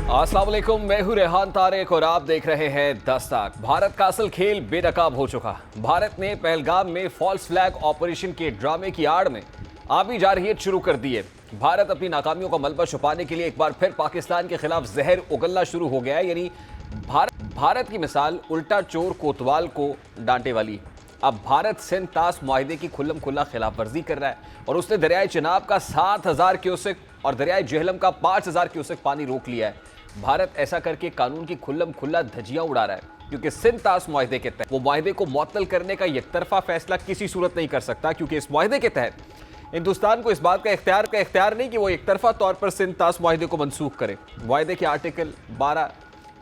अस्सलाम वालेकुम, मैं हूं रेहान तारिक और आप देख रहे हैं दस्तक। भारत का असल खेल बेनकाब हो चुका। भारत ने पहलगाम में फॉल्स फ्लैग ऑपरेशन के ड्रामे की आड़ में आबी जारहियत शुरू कर दी है। भारत अपनी नाकामियों का मलबा छुपाने के लिए एक बार फिर पाकिस्तान के खिलाफ जहर उगलना शुरू हो गया है। यानी भारत की मिसाल उल्टा चोर कोतवाल को डांटे वाली। अब भारत सिंध तास मुआहिदे की खुल्लम खुल्ला खिलाफ वर्जी कर रहा है और उसने दरियाए चिनाब का 7,000 क्यूसेक और दरियाए जेहलम का 5,000 क्यूसेक पानी रोक लिया है। भारत ऐसा करके कानून की खुल्लम खुल्ला धज्जियां उड़ा रहा है, क्योंकि सिंध तास मुआहिदे के तहत वो मुआहिदे को मुअत्तल करने का एकतरफा फैसला किसी सूरत नहीं कर सकता, क्योंकि इस मुआहिदे के तहत हिंदुस्तान को इस बात का इख्तियार नहीं कि वो एकतरफा तौर पर सिंध तास मुआहिदे को मनसूख करे। मुआहिदे के आर्टिकल 12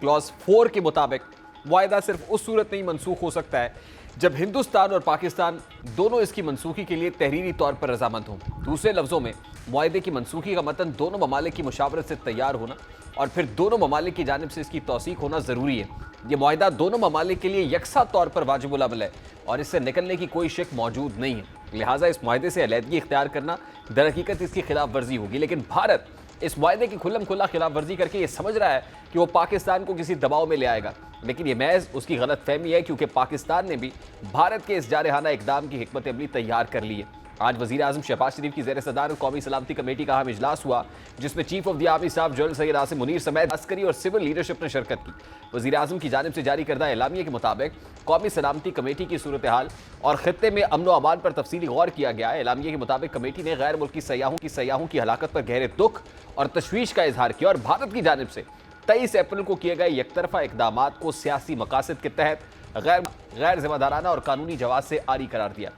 क्लॉज 4 के मुताबिक मुआहिदा सिर्फ उस सूरत में ही मनसूख हो सकता है जब हिंदुस्तान और पाकिस्तान दोनों इसकी मनसूखी के लिए तहरीरी तौर पर रजामंद हों। दूसरे लफ्जों में मुआहिदे की मनसूखी का मतन दोनों ममालिक की मुशावरत से तैयार होना और फिर दोनों ममालिक की जानिब से इसकी तौसीक होना ज़रूरी है। यह मुआहिदा दोनों ममालिक के लिए यकसा तौर पर वाजिबुल अमल है और इससे निकलने की कोई शक मौजूद नहीं है। लिहाजा इस मुआहिदे से अलहदगी इख्तियार करना दर हकीकत इसकी खिलाफ वर्जी होगी। लेकिन भारत इस मुआहिदे की खुल्लम खुल्ला खिलाफ वर्जी करके ये समझ रहा है कि वो पाकिस्तान को किसी दबाव में ले आएगा, लेकिन ये महज उसकी गलत फहमी है, क्योंकि पाकिस्तान ने भी भारत के इस जारहाना इकदाम की हिकमत अमली तैयार कर ली है। आज वज़ीर आज़म शहबाज शरीफ की ज़ेर सदारत कौमी सलामती कमेटी का अहम इजलास हुआ, जिसमें chief of the army staff general Syed Asim Munir समेत अस्करी और सिविल लीडरशिप ने शिरकत की। वज़ीर आज़म की जानिब से जारी करदा एलामिया के मुताबिक कौमी सलामती कमेटी की सूरत हाल और खित्ते में अमन व अमान पर तफसीली गौर किया गया है। एलामिया के मुताबिक कमेटी ने गैर मुल्की सयाहों की हलाकत पर गहरे दुख और तशवीश का इजहार किया और भारत की जानिब से 23 अप्रैल को किए गए एकतरफा इकदामात को सियासी मकासद के तहत गैर जिम्मेदाराना और कानूनी जवाब से आरी करार दिया।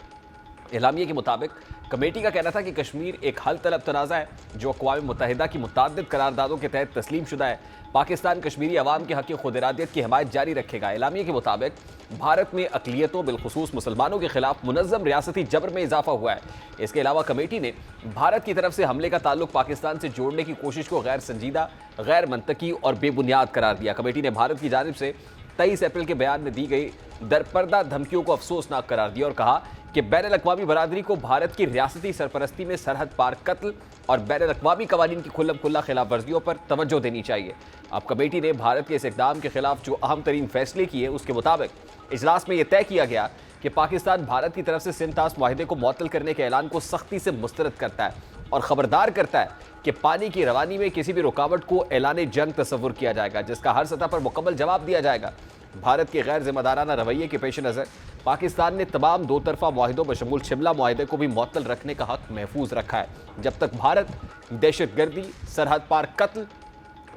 एलामिया के मुताबिक कमेटी का कहना था कि कश्मीर एक हल तलब तनाज़ा है जो अक़वाम मुत्तहिदा की मुतअद्दिद करारदादों के तहत तस्लीम शुदा है। पाकिस्तान कश्मीरी अवाम के हक़ खुद इरादियत की हिमायत जारी रखेगा। एलामिया के मुताबिक भारत में अक़लियतों बिलखुसूस मुसलमानों के खिलाफ मुनज़्ज़म रियासती जबर में इजाफा हुआ है। इसके अलावा कमेटी ने भारत की तरफ से हमले का ताल्लुक पाकिस्तान से जोड़ने की कोशिश को गैर संजीदा, गैर मंतकी और बेबुनियाद करार दिया। कमेटी ने भारत की जानिब से 23 अप्रैल के बयान में दी गई दरपर्दा धमकियों को अफसोसनाक करार दिया और कहा कि बैनुल-अक़वामी बरादरी को भारत की रियासती सरपरस्ती में सरहद पार कत्ल और बैनुल-अक़वामी कवानीन की खुल्लम खुल्ला खिलाफ वर्जियों पर तवज्जो देनी चाहिए। अब कमेटी ने भारत के इस इक़दाम के खिलाफ जो अहम तरीन फैसले किए, उसके मुताबिक इजलास में यह तय किया गया कि पाकिस्तान भारत की तरफ से सिंध तास मुआहिदे को मुअत्तल करने के ऐलान को सख्ती से मुस्तरद करता है और ख़बरदार करता है कि पानी की रवानी में किसी भी रुकावट को ऐलान जंग तस्वुर किया जाएगा, जिसका हर सतह पर मुकम्मल जवाब दिया जाएगा। भारत के गैर जिम्मेदाराना रवैये के पेश नज़र पाकिस्तान ने तमाम दो तरफा मुआहिदों बशमूल शिमला मुआहिदे को भी मुअत्तल रखने का हक महफूज रखा है। जब तक भारत दहशतगर्दी, सरहद पार कत्ल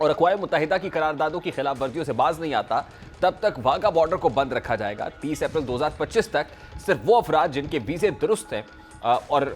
और अक़वाम मुत्तहिदा की करारदादों की खिलाफ वर्जियों से बाज नहीं आता, तब तक वाघा बॉर्डर को बंद रखा जाएगा। 30 अप्रैल 2025 तक सिर्फ वो अफराद जिनके वीज़े दुरुस्त हैं और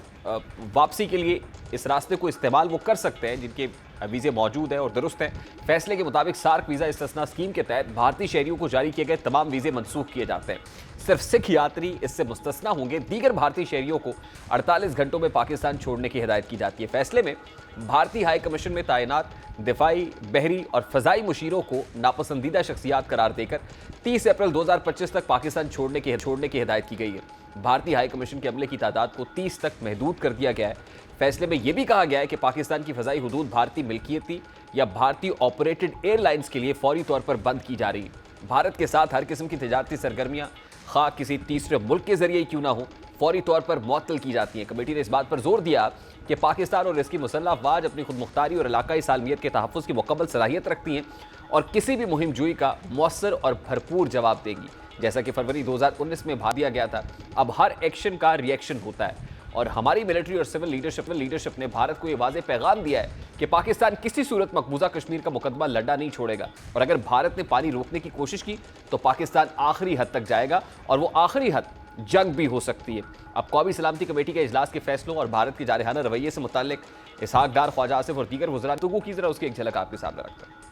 वापसी के लिए इस रास्ते को इस्तेमाल वो कर सकते हैं, जिनके वीज़े मौजूद हैं और दुरुस्त हैं। फैसले के मुताबिक सार्क वीज़ा इस्तिस्ना स्कीम के तहत भारतीय शहरियों को जारी किए गए तमाम वीज़े मनसूख किए जाते हैं। सिर्फ सिख यात्री इससे मुस्तस्ना होंगे। दीगर भारतीय शहरियों को 48 घंटों में पाकिस्तान छोड़ने की हिदायत की जाती है। फैसले में भारतीय हाई कमीशन में तैनात दिफाई, बहरी और फ़ज़ाई मुशीरों को नापसंदीदा शख्सियात करार देकर 30 अप्रैल 2025 तक पाकिस्तान छोड़ने की हिदायत की गई है। भारतीय हाई कमीशन के अमले की तादाद को 30 तक महदूद कर दिया गया है। फैसले में यह भी कहा गया है कि पाकिस्तान की फ़ज़ाई हुदूद भारतीय मिल्कियती या भारतीय ऑपरेटेड एयरलाइंस के लिए फौरी तौर पर बंद की जा रही है। भारत के साथ हर किस्म की तिजारती सरगर्मियाँ खा किसी तीसरे मुल्क के जरिए क्यों ना हो, फौरी तौर पर मुअत्तल की जाती हैं। कमेटी ने इस बात पर जोर दिया कि पाकिस्तान और इसकी मुसल्लह अफ़वाज अपनी खुद मुख्तारी और इलाकाई सालमियत के तहफ़्फ़ुज़ की मुकम्मल सलाहियत रखती हैं और किसी भी मुहिम जुई का मौसर और भरपूर जवाब देंगी। जैसा कि फरवरी 2019 में भाग दिया गया था, अब हर एक्शन का रिएक्शन होता है और हमारी मिलिट्री और सिविल लीडरशिप ने भारत को ये वाज़ेह पैगाम दिया है कि पाकिस्तान किसी सूरत मकबूजा कश्मीर का मुकदमा लड़ना नहीं छोड़ेगा और अगर भारत ने पानी रोकने की कोशिश की तो पाकिस्तान आखिरी हद तक जाएगा और वो आखिरी हद जंग भी हो सकती है। अब कौमी सलामती कमेटी के इजलास के फैसलों और भारत के जारहाना रवैये से मुताल्लिक इसहाक डार, ख्वाजा आसिफ और दीगर वज़रा की ज़रा उसकी एक झलक आपके सामने रखते हैं।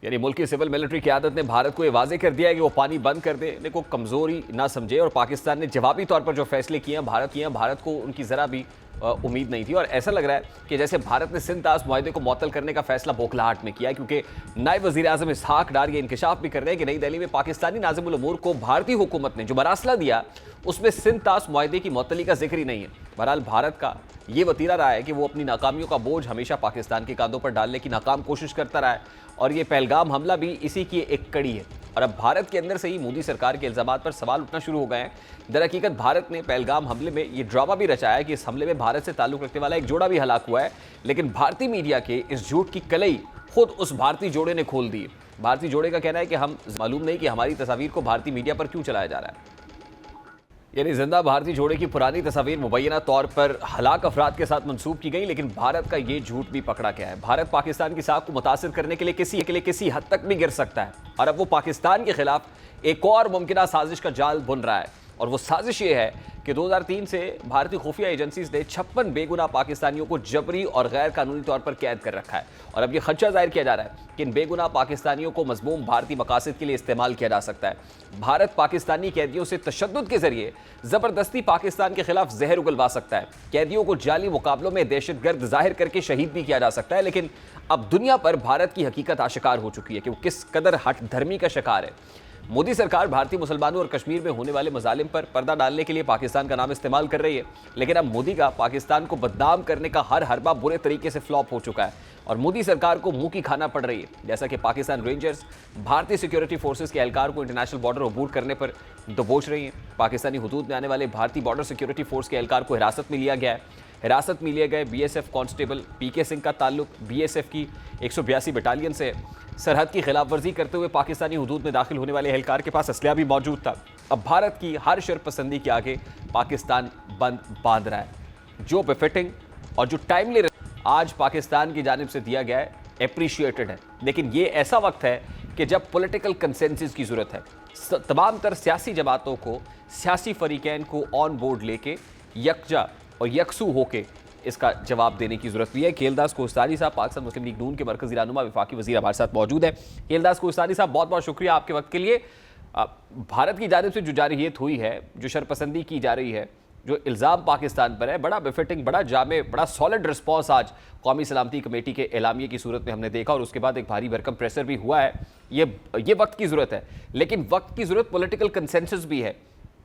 यानी मुल्क की सिविल मिलिट्री क़यादत ने भारत को ये वाज़ेह कर दिया है कि वो पानी बंद कर देने को कमज़ोरी ना समझे और पाकिस्तान ने जवाबी तौर पर जो फैसले किए हैं भारत को उनकी ज़रा भी उम्मीद नहीं थी। और ऐसा लग रहा है कि जैसे भारत ने सिंध तास मुआहिदे को मुअत्तल करने का फैसला बौखलाहट में किया है, क्योंकि नायब वज़ीर आज़म इसहाक डार ये इंकशाफ भी कर रहे हैं कि नई दिल्ली में पाकिस्तानी नाज़िमुल उमूर को भारतीय हुकूमत ने जो मरासला दिया उसमें सिंध तास मुआहदे की मुअत्तली का जिक्र ही नहीं है। बहरहाल भारत का ये वतीरा रहा है कि वो अपनी नाकामियों का बोझ हमेशा पाकिस्तान के कांधों पर डालने की नाकाम कोशिश करता रहा है, और ये पहलगाम हमला भी इसी की एक कड़ी है। और अब भारत के अंदर से ही मोदी सरकार के इल्जामात पर सवाल उठना शुरू हो गए हैं। दरहकीकत भारत ने पहलगाम हमले में ये ड्रामा भी रचाया है कि इस हमले में भारत से ताल्लुक रखने वाला एक जोड़ा भी हलाक हुआ है, लेकिन भारतीय मीडिया के इस झूठ की कलई खुद उस भारतीय जोड़े ने खोल दी। भारतीय जोड़े का कहना है कि हम मालूम नहीं कि हमारी तस्वीर को भारतीय मीडिया पर क्यों चलाया जा रहा है। यानी जिंदा भारतीय जोड़े की पुरानी तस्वीर मुबैना तौर पर हलाक अफराद के साथ मंसूब की गई, लेकिन भारत का ये झूठ भी पकड़ा गया है। भारत पाकिस्तान की साख को मुतासिर करने के लिए किसी हद तक भी गिर सकता है, और अब वो पाकिस्तान के खिलाफ एक और मुमकिन साजिश का जाल बुन रहा है। और वो साजिश ये है कि 2003 से भारतीय खुफिया एजेंसीज ने 56 बेगुनाह पाकिस्तानियों को जबरी और गैर कानूनी तौर पर कैद कर रखा है, और अब ये खदशा जाहिर किया जा रहा है कि इन बेगुनाह पाकिस्तानियों को मजमूम भारतीय मकासद के लिए इस्तेमाल किया जा सकता है। भारत पाकिस्तानी कैदियों से तशद्दुद के जरिए जबरदस्ती पाकिस्तान के खिलाफ जहर उगलवा सकता है। कैदियों को जाली मुकाबलों में दहशतगर्द जाहिर करके शहीद भी किया जा सकता है। लेकिन अब दुनिया पर भारत की हकीकत आशिकार हो चुकी है कि वो किस कदर हट धर्मी का शिकार है। मोदी सरकार भारतीय मुसलमानों और कश्मीर में होने वाले मजालिम पर पर्दा डालने के लिए पाकिस्तान का नाम इस्तेमाल कर रही है, लेकिन अब मोदी का पाकिस्तान को बदनाम करने का हर हरबा बुरे तरीके से फ्लॉप हो चुका है, और मोदी सरकार को मुंह की खाना पड़ रही है। जैसा कि पाकिस्तान रेंजर्स भारतीय सिक्योरिटी फोर्सेस के एहलकार को इंटरनेशनल बॉर्डर अबूर करने पर दबोच रही है। पाकिस्तानी हुदूद में आने वाले भारतीय बॉर्डर सिक्योरिटी फोर्स के एहलकार को हिरासत में लिया गया है। हिरासत में लिए गए बीएसएफ कांस्टेबल पीके सिंह का ताल्लुक बीएसएफ की 182 बटालियन से। सरहद की खिलाफ वर्जी करते हुए पाकिस्तानी हुदूद में दाखिल होने वाले एहलकार के पास असलहा भी मौजूद था। अब भारत की हर शर्पसंदी के आगे पाकिस्तान बांध रहा है। जो बेफिटिंग और जो टाइमली आज पाकिस्तान की जानिब से दिया गया है एप्रिशिएटेड है, लेकिन ये ऐसा वक्त है कि जब पॉलिटिकल कंसेंसस की ज़रूरत है। तमाम तर सियासी जमातों को, सियासी फरीकैन को ऑन बोर्ड लेके यकजा और यकसू होके इसका जवाब देने की जरूरत भी है। खेलदास कोस्तानी साहब पाकिस्तान मुस्लिम लीग नून के मरकजी रहनुमा वफाकी वजीर हमारे साथ मौजूद है। खेलदास कोस्तानी साहब, बहुत बहुत शुक्रिया आपके वक्त के लिए। भारत की जानिब से जो जारहियत हुई है, जो शरपसंदी की जा रही है, जो इल्ज़ाम पाकिस्तान पर है, बड़ा बेफिटिंग, बड़ा जामे, बड़ा सॉलिड रिस्पॉन्स आज कौमी सलामती कमेटी के एलामिये की सूरत में हमने देखा, और उसके बाद एक भारी भरकम प्रेशर भी हुआ है। ये वक्त की ज़रूरत है, लेकिन वक्त की ज़रूरत पॉलिटिकल कंसेंसस भी है।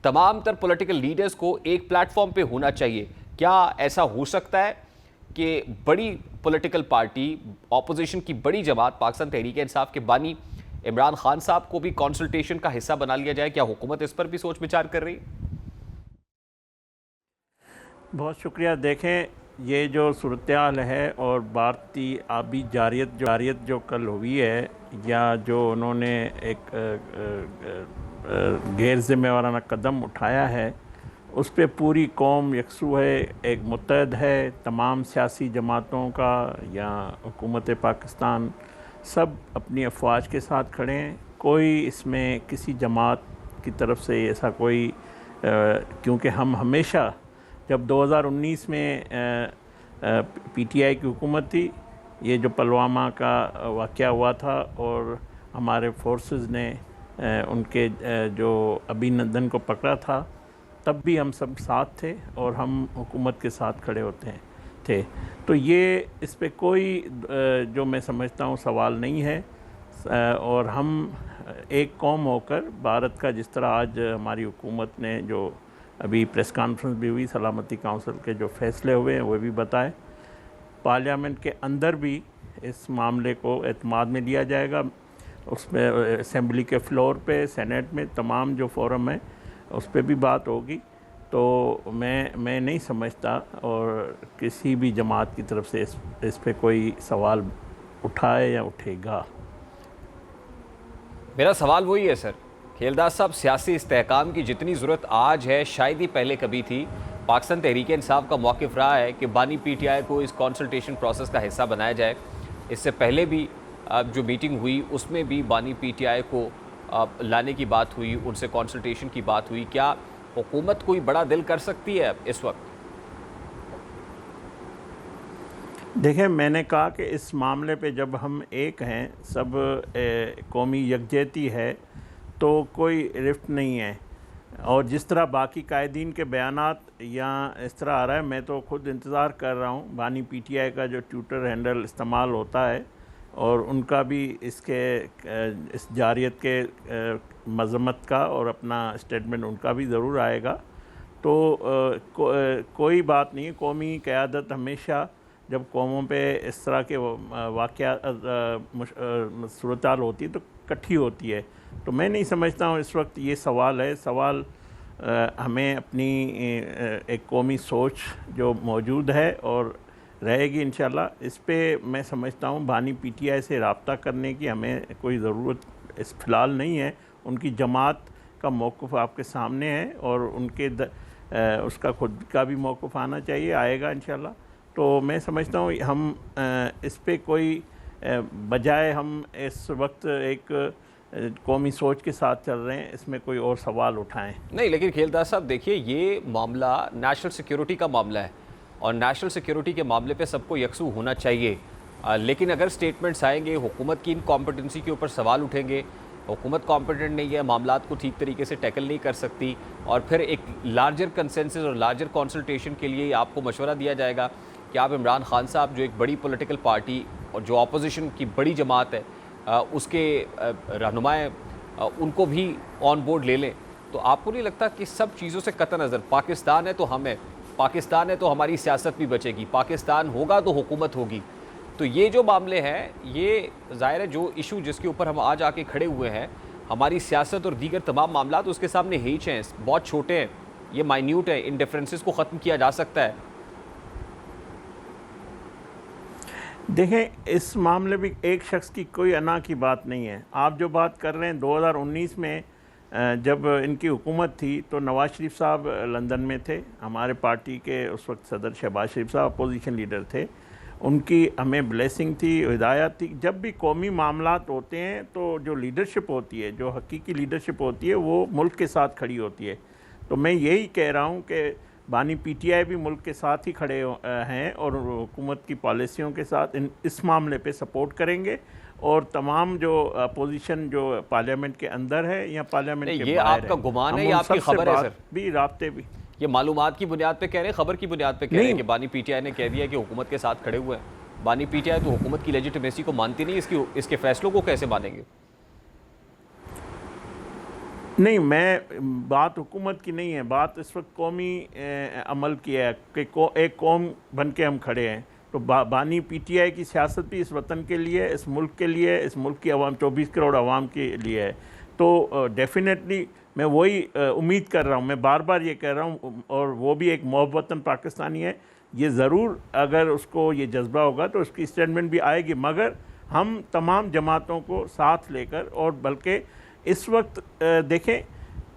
तमाम तर पॉलिटिकल लीडर्स को एक प्लेटफॉर्म पे होना चाहिए। क्या ऐसा हो सकता है कि बड़ी पॉलिटिकल पार्टी, ऑपोजिशन की बड़ी जमात पाकिस्तान तहरीक इंसाफ के बानी इमरान खान साहब को भी कंसल्टेशन का हिस्सा बना लिया जाए? क्या हुकूमत इस पर भी सोच विचार कर रही है? बहुत शुक्रिया। देखें, ये जो सूरत हाल है और भारतीय आबी जारियत जो कल हुई है, या जो उन्होंने एक गैर ज़िम्मेवाराना कदम उठाया है, उस पर पूरी कौम यकसू है, एक मुत्तहद है। तमाम सियासी जमातों का या हुकूमत पाकिस्तान सब अपनी अफवाज के साथ खड़े हैं। कोई इसमें किसी जमात की तरफ से ऐसा कोई क्योंकि हम हमेशा, जब 2019 में पीटीआई की हुकूमत थी, ये जो पुलवामा का वाक़या हुआ था और हमारे फोर्सेस ने उनके जो अभिनंदन को पकड़ा था, तब भी हम सब साथ थे और हम हुकूमत के साथ खड़े होते थे। तो ये इस पे कोई जो मैं समझता हूँ सवाल नहीं है। और हम एक कौम होकर भारत का, जिस तरह आज हमारी हुकूमत ने जो अभी प्रेस कॉन्फ्रेंस भी हुई, सलामती काउंसिल के जो फैसले हुए हैं वो भी बताए, पार्लियामेंट के अंदर भी इस मामले को एतमाद में लिया जाएगा। उसमें असेंबली के फ्लोर पे, सेनेट में, तमाम जो फोरम है उस पर भी बात होगी। तो मैं नहीं समझता और किसी भी जमात की तरफ से इस पे कोई सवाल उठाए या उठेगा। मेरा सवाल वही है सर, खेलदास साहब, सियासी इस्तेहकाम की जितनी ज़रूरत आज है शायद ही पहले कभी थी। पाकिस्तान तहरीक इंसाफ का मौक़िफ़ रहा है कि बानी पीटीआई को इस कंसल्टेशन प्रोसेस का हिस्सा बनाया जाए। इससे पहले भी जो मीटिंग हुई उसमें भी बानी पीटीआई को लाने की बात हुई, उनसे कंसल्टेशन की बात हुई। क्या हुकूमत कोई बड़ा दिल कर सकती है इस वक्त? देखें, मैंने कहा कि इस मामले पे जब हम एक हैं, सब कौमी यकजहती है, तो कोई रिफ्ट नहीं है। और जिस तरह बाकी कायदीन के बयानात या इस तरह आ रहा है, मैं तो ख़ुद इंतज़ार कर रहा हूँ। बानी पीटीआई का जो ट्विटर हैंडल इस्तेमाल होता है और उनका भी इस जारियत के मज़म्मत का और अपना स्टेटमेंट उनका भी ज़रूर आएगा। तो कोई बात नहीं, कौमी क़यादत हमेशा जब कौमों पे इस तरह के वाक़यात सूरत हाल होती है तो इकट्ठी होती है। तो मैं नहीं समझता हूँ इस वक्त ये सवाल है। सवाल हमें अपनी एक कौमी सोच जो मौजूद है और रहेगी इंशाल्लाह, इस पे मैं समझता हूँ बानी पीटीआई से रब्ता करने की हमें कोई ज़रूरत इस फ़िलहाल नहीं है। उनकी जमात का मौक़िफ़ आपके सामने है और उनके उसका खुद का भी मौक़िफ़ आना चाहिए, आएगा इंशाल्लाह। तो मैं समझता हूँ हम इस पे कोई बजाय हम इस वक्त एक कौमी सोच के साथ चल रहे हैं, इसमें कोई और सवाल उठाएं नहीं। लेकिन खेलदार साहब देखिए, ये मामला नेशनल सिक्योरिटी का मामला है और नेशनल सिक्योरिटी के मामले पे सबको यकसू होना चाहिए। लेकिन अगर स्टेटमेंट्स आएंगे, हुकूमत की इनकॉम्पिटेंसी के ऊपर सवाल उठेंगे, हुकूमत कॉम्पिटेंट नहीं है, मामलात को ठीक तरीके से टैकल नहीं कर सकती, और फिर एक लार्जर कंसेंसस और लार्जर कंसल्टेशन के लिए आपको मशवरा दिया जाएगा कि आप इमरान खान साहब जो एक बड़ी पॉलिटिकल पार्टी और जो अपोजिशन की बड़ी जमात है उसके रहनुमाएँ उनको भी ऑन बोर्ड ले लें, तो आपको नहीं लगता कि सब चीज़ों से कतई नज़र पाकिस्तान है तो हम हैं, पाकिस्तान है तो हमारी सियासत भी बचेगी, पाकिस्तान होगा तो हुकूमत होगी। तो ये जो मामले हैं, ये ज़ाहिर है जो इशू जिसके ऊपर हम आज आके खड़े हुए हैं, हमारी सियासत और दीगर तमाम मामला तो उसके सामने हीच हैं, बहुत छोटे हैं, ये माइन्यूट है, इन डिफरेंसेस को ख़त्म किया जा सकता है। देखें, इस मामले में एक शख्स की कोई अना की बात नहीं है। आप जो बात कर रहे हैं 2019 में जब इनकी हुकूमत थी तो नवाज़ शरीफ साहब लंदन में थे, हमारे पार्टी के उस वक्त सदर शहबाज शरीफ साहब अपोजिशन लीडर थे, उनकी हमें ब्लेसिंग थी, हिदायत थी। जब भी कौमी मामलात होते हैं तो जो लीडरशिप होती है, जो हकीकी लीडरशिप होती है, वो मुल्क के साथ खड़ी होती है। तो मैं यही कह रहा हूँ कि बानी पीटीआई भी मुल्क के साथ ही खड़े हैं और हुकूमत की पॉलिसियों के साथ इस मामले पे सपोर्ट करेंगे, और तमाम जो अपोजिशन जो पार्लियामेंट के अंदर है या पार्लियामेंट के ये बाहर आपका गुमान है हम या उन आपकी सबसे खबर है बात सर? भी राब्ते भी ये मालूमात की बुनियाद पे कह रहे हैं, खबर की बुनियाद पे कह रहे हैं कि बानी पीटीआई ने कह दिया कि हुकूमत के साथ खड़े हुए हैं। बानी पीटीआई तो हुकूमत की लेजिटिमेसी को मानती नहीं, इसके फैसलों को कैसे मानेंगे? नहीं, मैं बात हुकूमत की नहीं है, बात इस वक्त कौमी अमल की है कि एक कौम बन के हम खड़े हैं। तो बानी पीटीआई की सियासत भी इस वतन के लिए, इस मुल्क के लिए, इस मुल्क की आवाम 24 करोड़ आवाम के लिए है। तो डेफिनेटली मैं वही उम्मीद कर रहा हूँ, मैं बार बार ये कह रहा हूँ, और वो भी एक मोहब्बतन पाकिस्तानी है, ये ज़रूर अगर उसको ये जज्बा होगा तो उसकी स्टेटमेंट भी आएगी, मगर हम तमाम जमातों को साथ लेकर, और बल्कि इस वक्त देखें,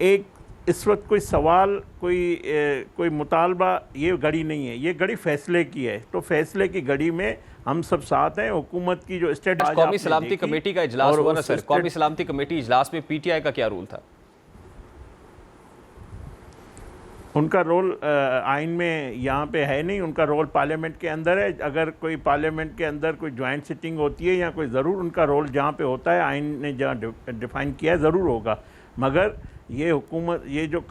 एक इस वक्त कोई सवाल, कोई मुतालबा ये घड़ी नहीं है, ये घड़ी फ़ैसले की है। तो फ़ैसले की घड़ी में हम सब साथ हैं। हुकूमत की जो स्टेट कौमी सलामती कमेटी का इजलास हुआ ना सर, कौमी सलामती कमेटी इजलास में पीटीआई का क्या रोल था? उनका रोल आइन में यहाँ पे है नहीं, उनका रोल पार्लियामेंट के अंदर है। अगर कोई पार्लियामेंट के अंदर कोई जॉइंट सिटिंग होती है या कोई ज़रूर उनका रोल जहाँ पे होता है, आइन ने जहाँ डिफ़ाइन किया है, ज़रूर होगा। मगर ये हुकूमत, ये जो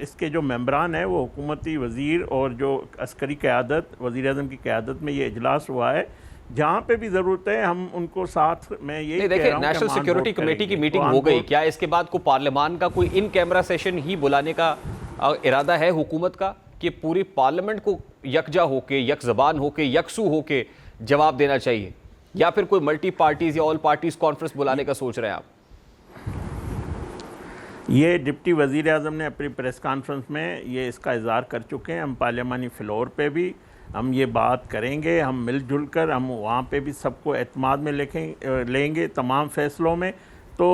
इसके जो मेंबरान हैं वो हुकूमती वज़ीर और जो अस्करी क़यादत, वज़ीर-ए-आज़म की क़यादत में ये इजलास हुआ है, जहाँ पे भी ज़रूरत है हम उनको साथ में ये देखिए, नेशनल सिक्योरिटी कमेटी की मीटिंग हो गई, क्या इसके बाद को पार्लियामान का कोई इन कैमरा सेशन ही बुलाने का इरादा है हुकूमत का कि पूरी पार्लियामेंट को यकजा होके, यक ज़बान होके, यकसू होके जवाब देना चाहिए, या फिर कोई मल्टी पार्टीज़ या ऑल पार्टीज़ कॉन्फ्रेंस बुलाने का सोच रहे हैं आप? ये डिप्टी वज़ीर-ए-आज़म ने अपनी प्रेस कॉन्फ्रेंस में ये इसका इज़हार कर चुके हैं। हम पार्लियामानी फ्लोर पे भी हम ये बात करेंगे, हम मिलजुल कर हम वहाँ पे भी सबको एतमाद में लेंगे तमाम फ़ैसलों में। तो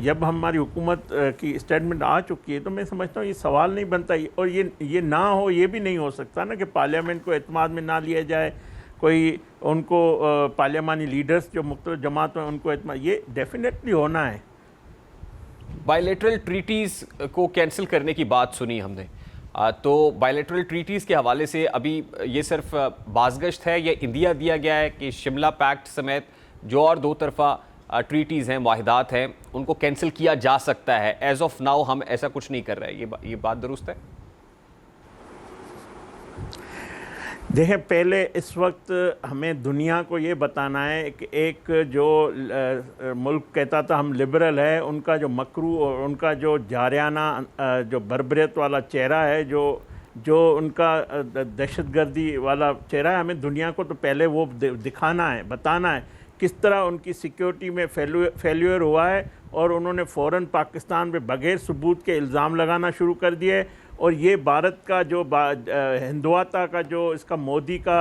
जब हमारी हुकूमत की स्टेटमेंट आ चुकी है तो मैं समझता हूँ ये सवाल नहीं बनता, और ये ना हो, ये भी नहीं हो सकता ना कि पार्लियामेंट को एतमाद में ना लिया जाए, कोई उनको पार्लियामानी लीडर्स जो मुख्तलिफ जमात हैं उनको एतमाद, ये डेफिनेटली होना है। बायलैटरल ट्रीटीज़ को कैंसिल करने की बात सुनी हमने, तो बायलैटरल ट्रीटीज़ के हवाले से अभी ये सिर्फ बाज़गश्त है या इंदिया दिया गया है कि शिमला पैक्ट समेत जो और दो तरफ़ा ट्रीटीज़ हैं, माहिदात हैं, उनको कैंसिल किया जा सकता है? एज ऑफ नाउ हम ऐसा कुछ नहीं कर रहे हैं, ये बात दुरुस्त है? देखें, पहले इस वक्त हमें दुनिया को ये बताना है कि एक जो मुल्क कहता था हम लिबरल है, उनका जो मकरू और उनका जो जारियाना जो बर्बरियत वाला चेहरा है, जो उनका दहशतगर्दी वाला चेहरा है, हमें दुनिया को तो पहले वो दिखाना है, बताना है किस तरह उनकी सिक्योरिटी में फेल्यूर हुआ है, और उन्होंने फ़ौरन पाकिस्तान पे बग़ैर सबूत के इल्ज़ाम लगाना शुरू कर दिए। और ये भारत का जो हिंदुआता का जो इसका मोदी का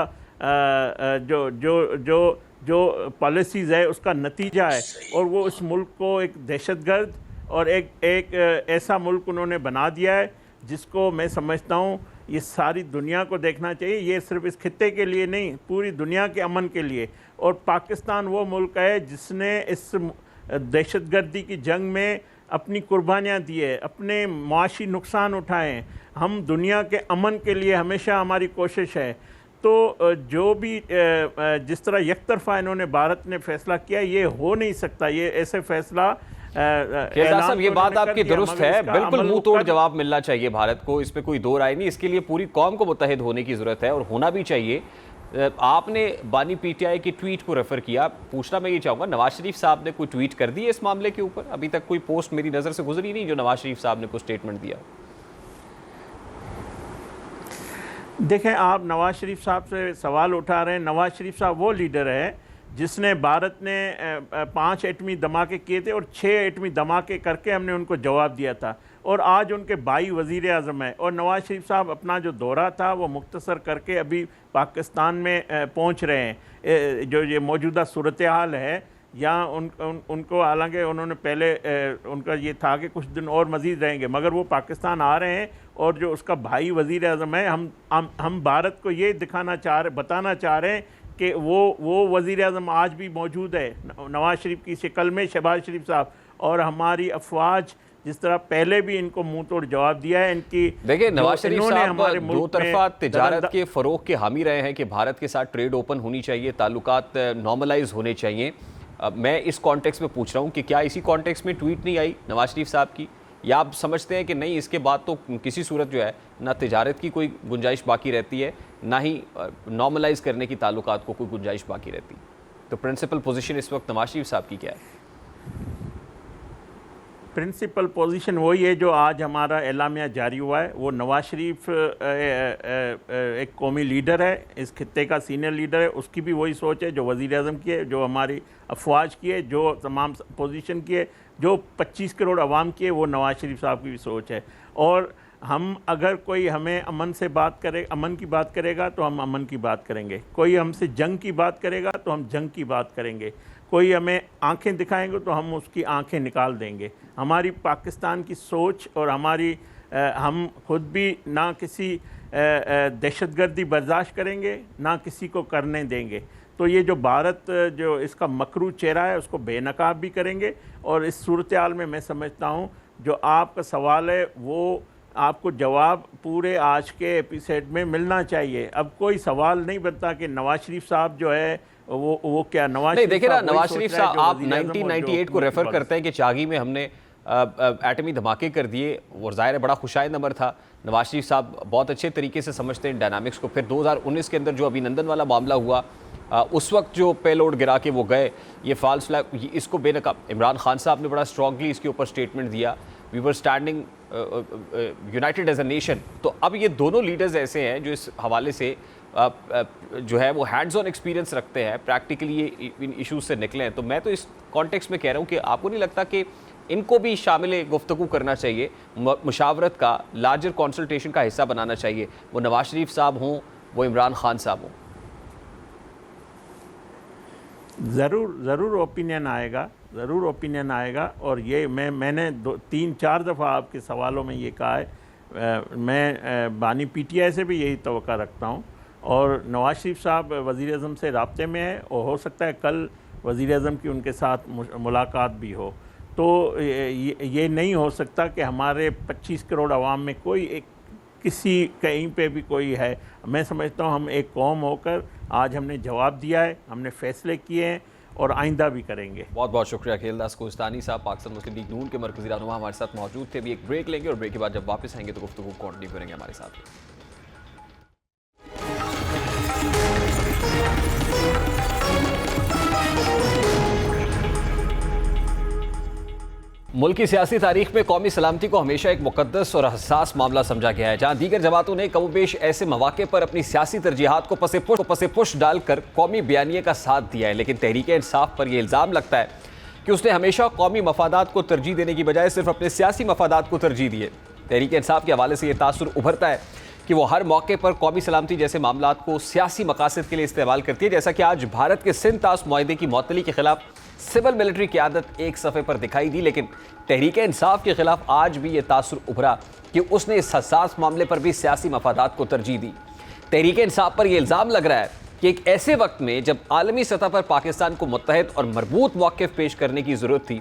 जो जो जो जो पॉलिसीज़ है उसका नतीजा है, और वो इस मुल्क को एक दहशतगर्द और एक ऐसा मुल्क उन्होंने बना दिया है जिसको मैं समझता हूँ ये सारी दुनिया को देखना चाहिए। ये सिर्फ इस खित्ते के लिए नहीं, पूरी दुनिया के अमन के लिए। और पाकिस्तान वो मुल्क है जिसने इस दहशतगर्दी की जंग में अपनी कुर्बानियाँ दी है, अपने माशी नुकसान उठाए हैं। हम दुनिया के अमन के लिए हमेशा हमारी कोशिश है। तो जो भी जिस तरह यकतरफा इन्होंने भारत ने फैसला किया, ये हो नहीं सकता। ये ऐसे फैसला खेलदार साहब, ये बात आपकी दुरुस्त है, बिल्कुल मुंह तोड़ जवाब मिलना चाहिए भारत को, इस पे कोई दो राय नहीं। इसके लिए पूरी कौम को मुत्तहिद होने की जरूरत है और होना भी चाहिए। आपने बानी पीटीआई की ट्वीट को रेफर किया, पूछना मैं ये चाहूंगा, नवाज शरीफ साहब ने कोई ट्वीट कर दी है इस मामले के ऊपर? अभी तक कोई पोस्ट मेरी नजर से गुजरी नहीं जो नवाज शरीफ साहब ने कोई स्टेटमेंट दिया। देखें, आप नवाज शरीफ साहब से सवाल उठा रहे हैं। नवाज शरीफ साहब वो लीडर है जिसने भारत ने 5 एटमी धमाके किए थे और 6 एटमी धमाके करके हमने उनको जवाब दिया था, और आज उनके भाई वज़ीर आज़म है। और नवाज शरीफ साहब अपना जो दौरा था वो मुख्तसर करके अभी पाकिस्तान में पहुंच रहे हैं। जो ये मौजूदा सूरत हाल है यहाँ उनको, हालांकि उन्होंने पहले उनका ये था कि कुछ दिन और मज़ीद रहेंगे, मगर वो पाकिस्तान आ रहे हैं। और जो उसका भाई वज़ीर आज़म है, हम भारत को ये बताना चाह रहे हैं कि वो वज़ीर आज़म आज भी मौजूद है नवाज शरीफ की शक्ल में, शहबाज शरीफ साहब। और हमारी अफवाज जिस तरह पहले भी इनको मुंह तोड़ जवाब दिया है इनकी। देखिए, नवाज शरीफ साहब दो तरफा तिजारत के फ़रोग के हामी रहे हैं कि भारत के साथ ट्रेड ओपन होनी चाहिए, ताल्लुकात नॉर्मलाइज होने चाहिए। मैं इस कॉन्टेक्स्ट में पूछ रहा हूँ कि क्या इसी कॉन्टेक्स्ट में ट्वीट नहीं आई नवाज शरीफ साहब की, या आप समझते हैं कि नहीं, इसके बाद तो किसी सूरत जो है ना तिजारत की कोई गुंजाइश बाकी रहती है, ना ही नॉर्मलाइज करने की ताल्लुकात को कोई गुंजाइश बाकी रहती? तो प्रिंसिपल पोजीशन इस वक्त नवाज शरीफ साहब की क्या है? प्रिंसिपल पोजीशन वही है जो आज हमारा एलामिया जारी हुआ है। वो नवाज शरीफ एक कौमी लीडर है, इस खित्ते का सीनियर लीडर है, उसकी भी वही सोच है जो वज़ीर आज़म की है, जो हमारी अफवाज की है, जो तमाम पोजीशन की है, जो 25 करोड़ आवाम की है, वो नवाज शरीफ साहब की भी सोच है। और हम अगर कोई हमें अमन से बात करे, अमन की बात करेगा तो हम अमन की बात करेंगे, कोई हमसे जंग की बात करेगा तो हम जंग की बात करेंगे, कोई हमें आंखें दिखाएंगे तो हम उसकी आंखें निकाल देंगे। हमारी पाकिस्तान की सोच और हमारी हम खुद भी ना किसी दहशतगर्दी बर्दाश्त करेंगे, ना किसी को करने देंगे। तो ये जो भारत जो इसका मकरू चेहरा है उसको बेनकाब भी करेंगे। और इस सूरत हाल में मैं समझता हूँ जो आपका सवाल है वो आपको जवाब पूरे आज के एपिसोड में मिलना चाहिए। अब कोई सवाल नहीं बनता कि नवाज शरीफ साहब जो है वो क्या नवाज नहीं, देखिए ना, नवाज शरीफ साहब आप 1998 को रेफर करते हैं कि चागी में हमने एटमी धमाके कर दिए, और ज़ाहिर है बड़ा खुशाइंद अमर था। नवाज शरीफ साहब बहुत अच्छे तरीके से समझते हैं डायनामिक्स को। फिर 2019 के अंदर जो अभिनंदन वाला मामला हुआ, उस वक्त जो पेलोड गिरा के वो गए, ये फॉल्स फ्लैग, इसको बेनकाब इमरान खान साहब ने बड़ा स्ट्रांगली इसके ऊपर स्टेटमेंट दिया, we were standing united as a nation. तो अब ये दोनों लीडर्स ऐसे हैं जो इस हवाले से जो है वो हैंड्स ऑन एक्सपीरियंस रखते हैं, प्रैक्टिकली ये इन इश्यूज से निकले हैं। तो मैं तो इस कॉन्टेक्स्ट में कह रहा हूँ कि आपको नहीं लगता कि इनको भी शामिल गुफ्तगू करना चाहिए, मुशावरत का, लार्जर कंसल्टेशन का हिस्सा बनाना चाहिए, वो नवाज शरीफ साहब हों, वो इमरान खान साहब हों? ज़रूर ओपिनियन आएगा। और ये मैंने 3-4 दफ़ा आपके सवालों में ये कहा है, मैं बानी पीटीआई से भी यही तवक्का रखता हूँ। और नवाज शरीफ साहब वज़ीर आज़म से राब्ते में है, और हो सकता है कल वज़ीर आज़म की उनके साथ मुलाकात भी हो। तो ये नहीं हो सकता कि हमारे 25 करोड़ आवाम में कोई किसी कहीं पे भी कोई है। मैं समझता हूँ हम एक कौम होकर आज हमने जवाब दिया है, हमने फ़ैसले किए हैं और आइंदा भी करेंगे। बहुत बहुत शुक्रिया खेलदास कोहिस्तानी साहब, पाकिस्तान मुस्लिम लीग नून के मरकज़ी रहनुमा हमारे साथ मौजूद थे। अभी एक ब्रेक लेंगे और ब्रेक के बाद जब वापस आएंगे तो गुफ्तगू कंटिन्यू करेंगे हमारे साथ। मुल्क की सियासी तारीख में कौमी सलामती को हमेशा एक मुकद्दस और हसास मामला समझा गया है, जहां दीगर जमातों ने कमोबेश ऐसे मौके पर अपनी सियासी तरजीहात को पसे-पुश डालकर कौमी बयानिए का साथ दिया है। लेकिन तहरीक इंसाफ पर यह इल्ज़ाम लगता है कि उसने हमेशा कौमी मफादात को तरजीह देने की बजाय सिर्फ अपने सियासी मफादात को तरजीह दी है। तहरीक इंसाफ के हवाले से यह तासुर उभरता है कि वो हर मौके पर कौमी सलामती जैसे मामलात को सियासी मकासद के लिए इस्तेमाल करती है, जैसा कि आज भारत के सिंध तास मुआहदे की मअतली के खिलाफ सिविल मिलिट्री क़यादत एक सफ़े पर दिखाई दी। लेकिन तहरीक इंसाफ के खिलाफ आज भी ये तासुर उभरा कि उसने इस हसास मामले पर भी सियासी मफादात को तरजीह दी। तहरीक इंसाफ पर यह इल्ज़ाम लग रहा है कि एक ऐसे वक्त में जब आलमी सतह पर पाकिस्तान को मुत्तहद और मरबूत मौक़िफ़ पेश करने की ज़रूरत थी,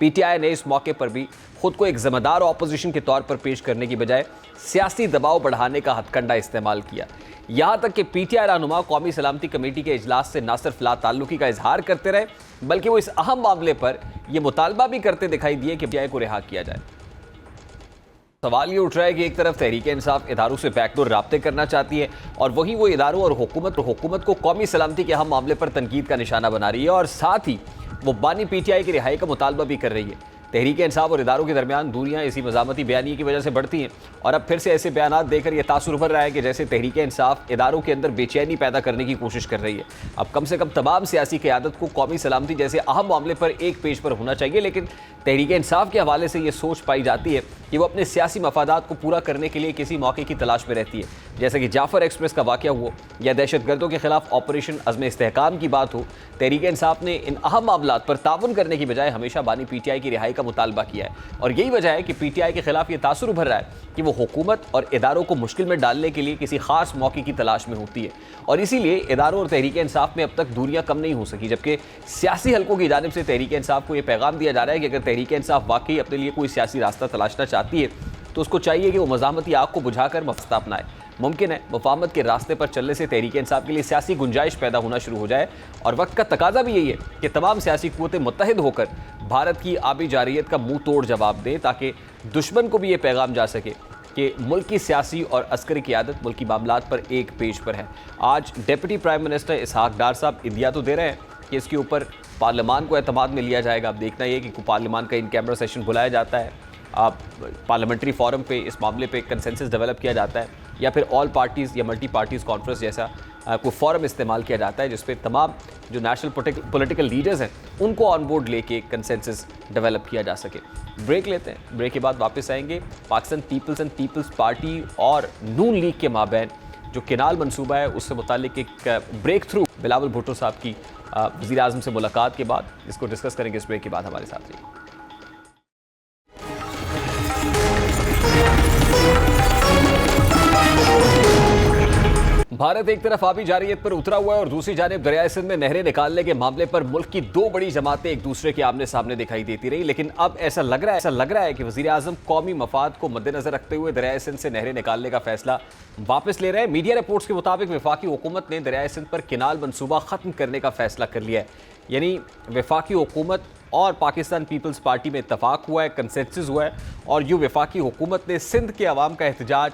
PTI ने इस मौके पर भी खुद को एक ज़िम्मेदार अपोजिशन के तौर पर पेश करने की बजाय सियासी दबाव बढ़ाने का हथकंडा इस्तेमाल किया। यहाँ तक कि PTI रहनुमा कौमी सलामती कमेटी के इजलास से न सिर्फ लाताल्लुकी का इजहार करते रहे, बल्कि वो इस अहम मामले पर यह मुतालबा भी करते दिखाई दिए कि PTI को रिहा किया जाए। सवाल ये उठ रहा है कि एक तरफ तहरीक इंसाफ इदारों से बैकडोर राब्ते करना चाहती है और वहीं वो इदारों और हुकूमत को कौमी सलामती के अहम मामले पर तनकीद का निशाना बना रही है, और साथ ही वो बानी PTI की रिहाई का मुतालबा भी कर रही है। तहरीक इंसाफ और इदारों के दरमियान दूरियां इसी मज़ामती बयानी की वजह से बढ़ती हैं, और अब फिर से ऐसे बयानात देकर यह तासुर उभर रहा है कि जैसे तहरीक इंसाफ इदारों के अंदर बेचैनी पैदा करने की कोशिश कर रही है। अब कम से कम तमाम सियासी क़यादत को कौमी सलामती जैसे अहम मामले पर एक पेज पर होना चाहिए, लेकिन तहरीक इंसाफ के हवाले से ये सोच पाई जाती है कि वो अपने सियासी मफादात को पूरा करने के लिए किसी मौके की तलाश में रहती है। जैसे कि जाफर एक्सप्रेस का वाक़या हुआ या दहशतगर्दों के खिलाफ ऑपरेशन अज़्म इस्तेहकाम की बात हो, तहरीक इंसाफ ने इन अहम मामलात पर ताउन करने की बजाय हमेशा बानी PTI की रिहाई का मुतालबा किया है। और यही वजह है कि PTI के खिलाफ ये तासुर उभर रहा है कि वो हुकूमत और इदारों को मुश्किल में डालने के लिए किसी खास मौके की तलाश में होती है, और इसीलिए इदारों और तहरीक इंसाफ में अब तक दूरियां कम नहीं हो सकी। जबकि सियासी हलकों की जानिब से तहरीक इंसाफ को यह पैगाम दिया जा रहा है कि अगर तहरीक इंसाफ वाकई अपने लिए कोई सियासी रास्ता तलाशना चाहती है तो उसको चाहिए कि वो मज़ामती आग को बुझाकर मफसदा अपनाए। मुमकिन है मुफाहमत के रास्ते पर चलने से तहरीक इंसाफ के लिए सियासी गुंजाइश पैदा होना शुरू हो जाए, और वक्त का तकाजा भी यही है कि तमाम सियासी क़ुव्वतें मुत्तहिद होकर भारत की आबी जारियत का मुंह तोड़ जवाब दें, ताकि दुश्मन को भी ये पैगाम जा सके कि मुल्क की सियासी और अस्करी क़यादत मुल्की मामलात पर एक पेज पर है। आज डिप्टी प्राइम मिनिस्टर इसहाक डार साहब इंदिया तो दे रहे हैं कि इसके ऊपर पार्लियामान को एतमाद में लिया जाएगा। अब देखना ये कि पार्लियामान का इन कैमरा सेशन बुलाया जाता है, आप पार्लियामेंट्री फोरम पे इस मामले पे कंसेंसस डेवलप किया जाता है, या फिर ऑल पार्टीज़ या मल्टी पार्टीज़ कॉन्फ्रेंस जैसा कोई फोरम इस्तेमाल किया जाता है जिसपे तमाम जो नेशनल पॉलिटिकल लीडर्स हैं उनको ऑन बोर्ड लेके कंसेंसस डेवलप किया जा सके। ब्रेक लेते हैं, ब्रेक के बाद वापस आएंगे। पाकिस्तान पीपल्स पार्टी और नून लीग के माबैन जो केनाल मंसूबा है उससे मुतालिक एक ब्रेक थ्रू बिलावल भुट्टो साहब की वज़ीर आज़म से मुलाकात के बाद इसको डिस्कस करेंगे। इस ब्रेक के बाद हमारे साथ रहिए। भारत एक तरफ आबी जारियत पर उतरा हुआ है और दूसरी जानिब दरियाए सिंध में नहरें निकालने के मामले पर मुल्क की दो बड़ी जमातें एक दूसरे के आमने सामने दिखाई देती रही। लेकिन अब ऐसा लग रहा है कि वज़ीर आज़म कौमी मफाद को मद्देनजर रखते हुए दरियाए सिंध से नहरें निकालने का फैसला वापस ले रहे हैं। मीडिया रिपोर्ट्स के मुताबिक वफाकी हुकूमत ने दरियाए सिंध पर केनाल मनसूबा ख़त्म करने का फैसला कर लिया है। यानी वफाकी हुकूमत और पाकिस्तान पीपल्स पार्टी में इत्तफाक हुआ है, कंसेंसस हुआ है, और यूँ वफाकी हुकूमत ने सिंध के अवाम का एहतजाज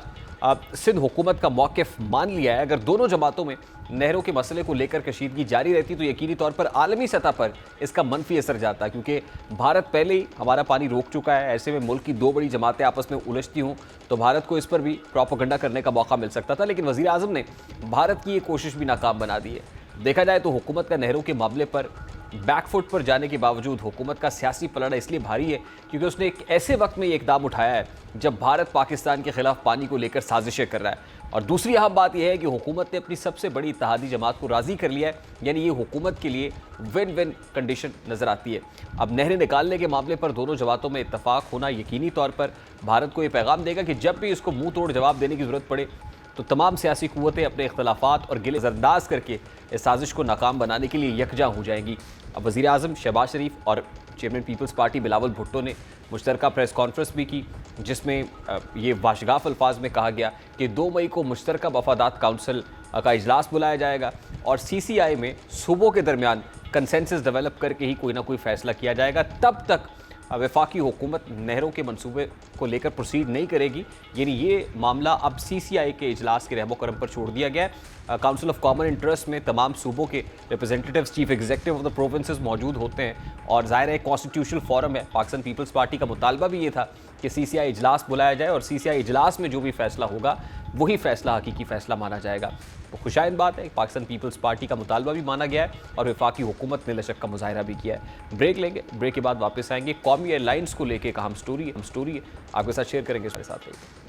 सिंध हुकूमत का मौक़िफ़ मान लिया है। अगर दोनों जमातों में नहरों के मसले को लेकर कशीदगी जारी रहती तो यकीनी तौर पर आलमी सतह पर इसका मनफी असर जाता, क्योंकि भारत पहले ही हमारा पानी रोक चुका है। ऐसे में मुल्क की दो बड़ी जमातें आपस में उलझती हों तो भारत को इस पर भी प्रोपेगेंडा करने का मौका मिल सकता था। लेकिन वज़ीर आज़म ने भारत की ये कोशिश भी नाकाम बना दी है। देखा जाए तो हुकूमत का नहरों के मामले पर बैकफुट पर जाने के बावजूद हुकूमत का सियासी पलड़ा इसलिए भारी है क्योंकि उसने एक ऐसे वक्त में ये इकदाम उठाया है जब भारत पाकिस्तान के खिलाफ पानी को लेकर साजिशें कर रहा है। और दूसरी अहम बात यह है कि हुकूमत ने अपनी सबसे बड़ी इत्तेहादी जमात को राज़ी कर लिया है, यानी ये हुकूमत के लिए विन विन कंडीशन नज़र आती है। अब नहरें निकालने के मामले पर दोनों जमातों में इत्तफाक होना यकीनी तौर पर भारत को ये पैगाम देगा कि जब भी इसको मुंह तोड़ जवाब देने की ज़रूरत पड़े तो तमाम सियासी क़ुव्वतें अपने इख्तलाफात और गिले ज़रदाज़ करके इस साजिश को नाकाम बनाने के लिए यकजा हो जाएंगी। अब वज़ीर आज़म शहबाज शरीफ और chairman Peoples Party Bilawal Bhutto ने मुश्तरका प्रेस कॉन्फ्रेंस भी की, जिसमें ये वाशगाफ अल्फाज में कहा गया कि 2 मई को मुश्तरका वफादात काउंसिल का इजलास बुलाया जाएगा और CCI में सूबों के दरमियान कंसेंसस डेवलप करके ही कोई ना कोई फ़ैसला किया जाएगा। तब तक वफाकी हुकूमत नहरों के मंसूबे को लेकर प्रोसीड नहीं करेगी, यानी ये मामला अब CCI के इजलास के रहमो करम पर छोड़ दिया गया है। काउंसिल ऑफ कॉमन इंटरेस्ट में तमाम सूबों के representatives, chief executive of the provinces मौजूद होते हैं और ज़ाहिर है कॉन्स्टिट्यूशनल फोरम है। पाकिस्तान पीपल्स पार्टी का मुतालबा भी ये था कि CCI इजलास बुलाया जाए और CCI इजलास में जो भी फैसला होगा वही फैसला हकीकी फैसला माना जाएगा। तो खुशाइन बात है, पाकिस्तान पीपल्स पार्टी का मुतालबा भी माना गया है और वफाकी हुकूमत ने लचक का मुजाहरा भी किया है। ब्रेक लेंगे, ब्रेक के बाद वापस आएंगे। कौमी एयरलाइंस को लेकर एक अहम स्टोरी है, आपके साथ शेयर करेंगे, इसके साथ रहिए।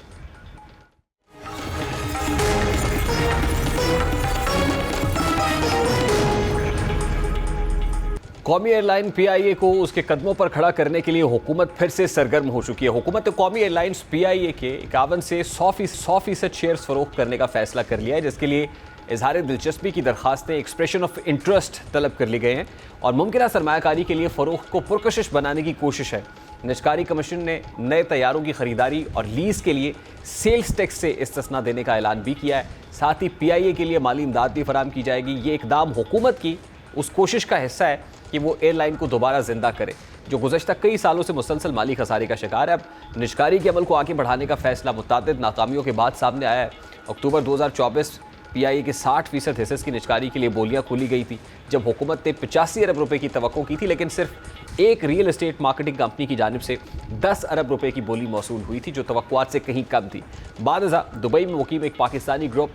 कौमी एयरलाइन PIA को उसके कदमों पर खड़ा करने के लिए हुकूमत फिर से सरगर्म हो चुकी है। हुकूमत ने कौमी एयरलाइंस PIA के 51 से 100% शेयर्स फरोख्त करने का फैसला कर लिया है, जिसके लिए इजहार दिलचस्पी की दरखास्तें, एक्सप्रेशन ऑफ इंटरेस्ट तलब कर लिए गए हैं और मुमकिन सरमायाकारी के लिए फ़रोख्त को पुरकशिश बनाने की कोशिश है। निजकारी कमीशन ने नए तैयारों की खरीदारी और लीज़ के लिए सेल्स टैक्स से इस्तिस्ना देने का ऐलान भी किया है। साथ ही PIA के लिए माली इमदाद भी फराहम की जाएगी। ये इकदाम हुकूमत की उस कोशिश का हिस्सा है कि वो एयरलाइन को दोबारा जिंदा करे, जो गुज़श्ता कई सालों से मुसलसल माली खसारे का शिकार है। अब निजकारी के अमल को आगे बढ़ाने का फैसला मुतअद्दिद नाकामियों के बाद सामने आया है। अक्टूबर 2024 PIA के 60% हिस्से की निजकारी के लिए बोलियां खोली गई थी, जब हुकूमत ने 85 अरब रुपए की तवक्को की थी, लेकिन सिर्फ एक रियल एस्टेट मार्केटिंग कंपनी की जानिब से 10 अरब रुपए की बोली मौसूल हुई थी, जो तवक्कुआत से कहीं कम थी। बाद दुबई में मुकीम एक पाकिस्तानी ग्रुप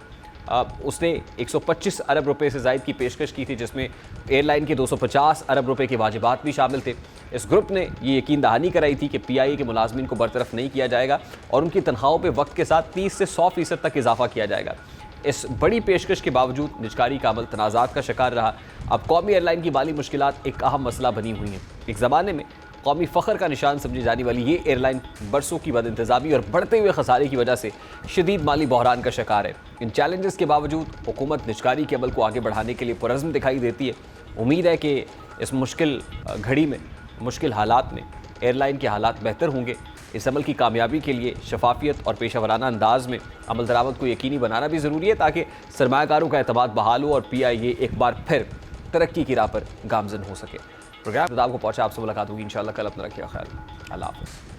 उसने 125 अरब रुपए से ज़ायद की पेशकश की थी, जिसमें एयरलाइन के 250 अरब रुपए के वाजिबात भी शामिल थे। इस ग्रुप ने ये यकीन दहानी कराई थी कि PIA के मुलाजमीन को बरतरफ नहीं किया जाएगा और उनकी तनख्वाहों पे वक्त के साथ 30 से 100% तक इजाफा किया जाएगा। इस बड़ी पेशकश के बावजूद निजकारी का अमल तनाज़ात का शिकार रहा। अब कौमी एयरलाइन की माली मुश्किलात एक अहम मसला बनी हुई हैं। एक ज़माने में कौमी फ़ख्र का निशान समझी जाने वाली ये एयरलाइन बरसों की बदइंतज़ामी और बढ़ते हुए खसारे की वजह से शदीद माली बहरान का शिकार है। इन चैलेंजेस के बावजूद हुकूमत निजकारी के अमल को आगे बढ़ाने के लिए पुरज़्म दिखाई देती है। उम्मीद है कि इस मुश्किल घड़ी में, मुश्किल हालात में एयरलाइन के हालात बेहतर होंगे। इस अमल की कामयाबी के लिए शफाफियत और पेशावराना अंदाज में अमल दरामद को यकीनी बनाना भी ज़रूरी है, ताकि सरमायाकारों का एतमाद बहाल हो और PIA एक बार फिर तरक्की की राह पर गामज़न हो सके। प्रोग्राम आपको पहुँचा, आपसे मुलाकात होगी इंशाअल्लाह कल। अपना रखिए ख्याल। अल्लाह हाफ़िज़।